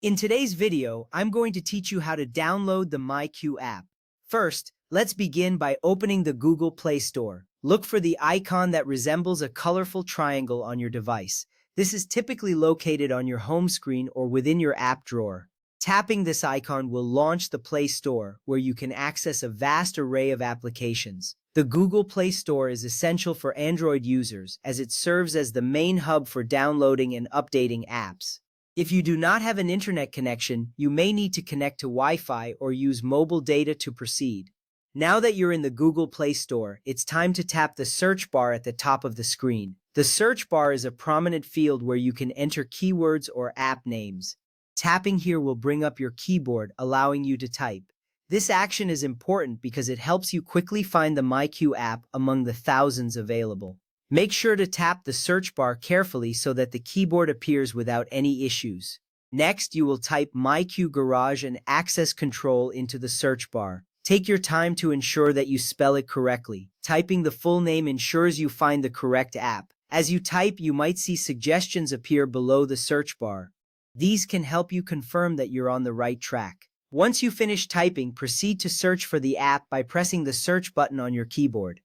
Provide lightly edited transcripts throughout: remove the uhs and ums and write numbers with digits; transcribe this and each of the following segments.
In today's video, I'm going to teach you how to download the MyQ app. First, let's begin by opening the Google Play Store. Look for the icon that resembles a colorful triangle on your device. This is typically located on your home screen or within your app drawer. Tapping this icon will launch the Play Store, where you can access a vast array of applications. The Google Play Store is essential for Android users as it serves as the main hub for downloading and updating apps. If you do not have an internet connection, you may need to connect to Wi-Fi or use mobile data to proceed. Now that you're in the Google Play Store, it's time to tap the search bar at the top of the screen. The search bar is a prominent field where you can enter keywords or app names. Tapping here will bring up your keyboard, allowing you to type. This action is important because it helps you quickly find the MyQ app among the thousands available. Make sure to tap the search bar carefully so that the keyboard appears without any issues. Next, you will type MyQ Garage and Access Control into the search bar. Take your time to ensure that you spell it correctly. Typing the full name ensures you find the correct app. As you type, you might see suggestions appear below the search bar. These can help you confirm that you're on the right track. Once you finish typing, proceed to search for the app by pressing the search button on your keyboard.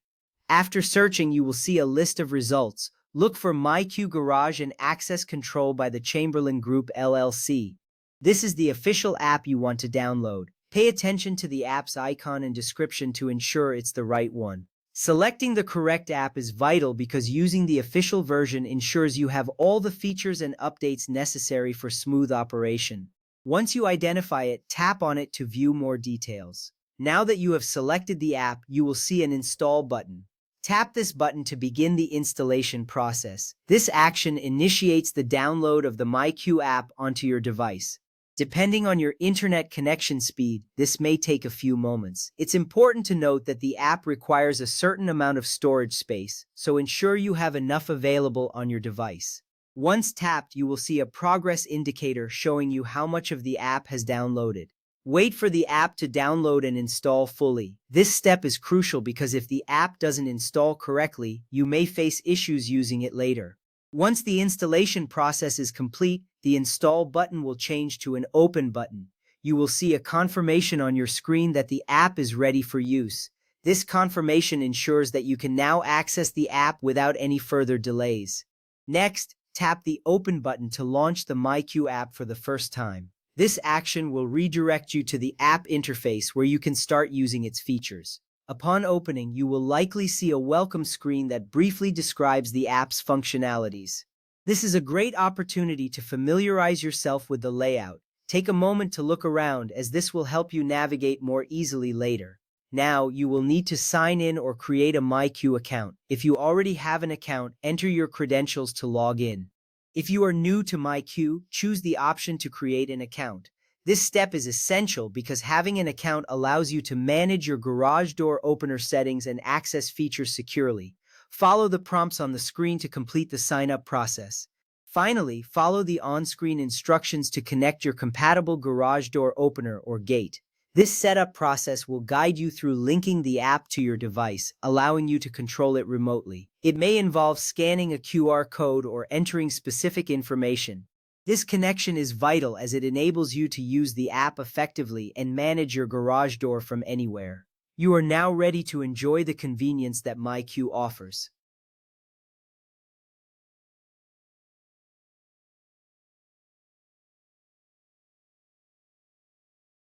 After searching, you will see a list of results. Look for MyQ Garage and Access Control by the Chamberlain Group LLC. This is the official app you want to download. Pay attention to the app's icon and description to ensure it's the right one. Selecting the correct app is vital because using the official version ensures you have all the features and updates necessary for smooth operation. Once you identify it, tap on it to view more details. Now that you have selected the app, you will see an Install button. Tap this button to begin the installation process. This action initiates the download of the MyQ app onto your device. Depending on your internet connection speed, this may take a few moments. It's important to note that the app requires a certain amount of storage space, so ensure you have enough available on your device. Once tapped, you will see a progress indicator showing you how much of the app has downloaded. Wait for the app to download and install fully. This step is crucial because if the app doesn't install correctly, you may face issues using it later. Once the installation process is complete, the Install button will change to an Open button. You will see a confirmation on your screen that the app is ready for use. This confirmation ensures that you can now access the app without any further delays. Next, tap the Open button to launch the MyQ app for the first time. This action will redirect you to the app interface where you can start using its features. Upon opening, you will likely see a welcome screen that briefly describes the app's functionalities. This is a great opportunity to familiarize yourself with the layout. Take a moment to look around as this will help you navigate more easily later. Now, you will need to sign in or create a MyQ account. If you already have an account, enter your credentials to log in. If you are new to MyQ, choose the option to create an account. This step is essential because having an account allows you to manage your garage door opener settings and access features securely. Follow the prompts on the screen to complete the sign-up process. Finally, follow the on-screen instructions to connect your compatible garage door opener or gate. This setup process will guide you through linking the app to your device, allowing you to control it remotely. It may involve scanning a QR code or entering specific information. This connection is vital as it enables you to use the app effectively and manage your garage door from anywhere. You are now ready to enjoy the convenience that MyQ offers.